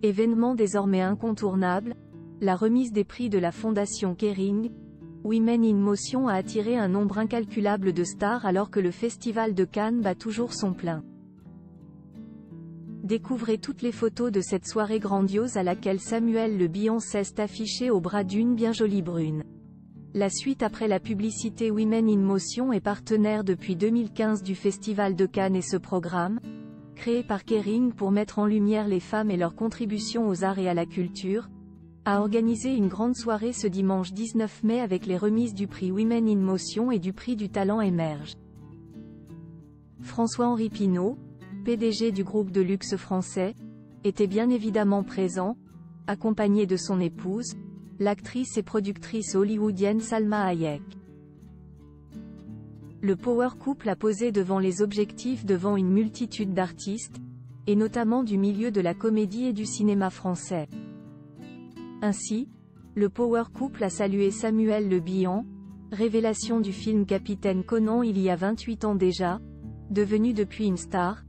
Événement désormais incontournable, la remise des prix de la Fondation Kering, Women in Motion a attiré un nombre incalculable de stars alors que le Festival de Cannes bat toujours son plein. Découvrez toutes les photos de cette soirée grandiose à laquelle Samuel Le Bihan s'est affiché au bras d'une bien jolie brune. La suite après la publicité Women in Motion est partenaire depuis 2015 du Festival de Cannes et ce programme, créé par Kering pour mettre en lumière les femmes et leur contribution aux arts et à la culture, a organisé une grande soirée ce dimanche 19 mai avec les remises du prix Women in Motion et du prix du talent émerge. François-Henri Pinault, PDG du groupe de luxe français, était bien évidemment présent, accompagné de son épouse, l'actrice et productrice hollywoodienne Salma Hayek. Le power couple a posé devant les objectifs devant une multitude d'artistes, et notamment du milieu de la comédie et du cinéma français. Ainsi, le power couple a salué Samuel Le Bihan, révélation du film Capitaine Conan il y a 28 ans déjà, devenu depuis une star,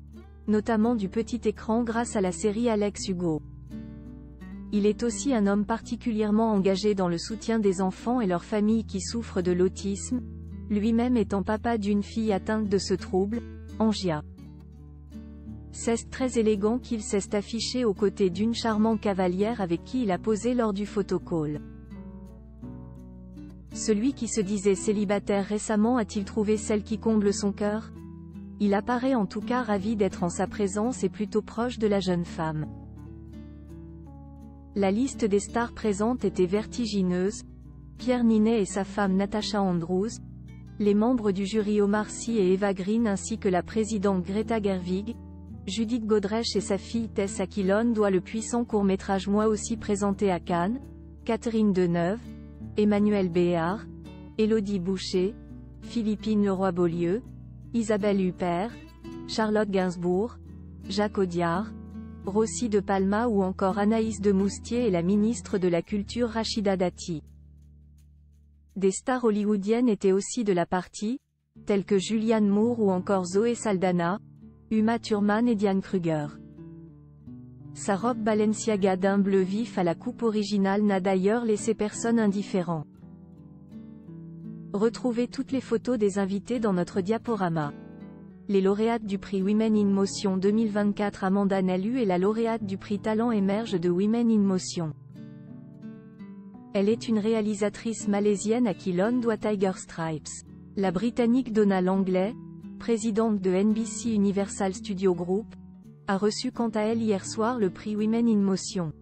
notamment du petit écran grâce à la série Alex Hugo. Il est aussi un homme particulièrement engagé dans le soutien des enfants et leurs familles qui souffrent de l'autisme, lui-même étant papa d'une fille atteinte de ce trouble, Angia. C'est très élégant qu'il s'est affiché aux côtés d'une charmante cavalière avec qui il a posé lors du photocall. Celui qui se disait célibataire récemment a-t-il trouvé celle qui comble son cœur? Il apparaît en tout cas ravi d'être en sa présence et plutôt proche de la jeune femme. La liste des stars présentes était vertigineuse, Pierre Ninet et sa femme Natasha Andrews, les membres du jury Omar Sy et Eva Green ainsi que la présidente Greta Gerwig, Judith Godrèche et sa fille Tess à qui l'on doit le puissant court-métrage Moi aussi présenté à Cannes, Catherine Deneuve, Emmanuel Béard, Élodie Boucher, Philippine Leroy-Beaulieu, Isabelle Huppert, Charlotte Gainsbourg, Jacques Audiard, Rossi de Palma ou encore Anaïs de Moustier et la ministre de la Culture Rachida Dati. Des stars hollywoodiennes étaient aussi de la partie, telles que Julianne Moore ou encore Zoé Saldana, Uma Thurman et Diane Kruger. Sa robe Balenciaga d'un bleu vif à la coupe originale n'a d'ailleurs laissé personne indifférent. Retrouvez toutes les photos des invités dans notre diaporama. Les lauréates du prix Women in Motion 2024 Amanda Nalu et la lauréate du prix Talent émerge de Women in Motion. Elle est une réalisatrice malaisienne à qui l'on doit Tiger Stripes. La Britannique Donna Langley, présidente de NBC Universal Studios Group, a reçu quant à elle hier soir le prix Women in Motion.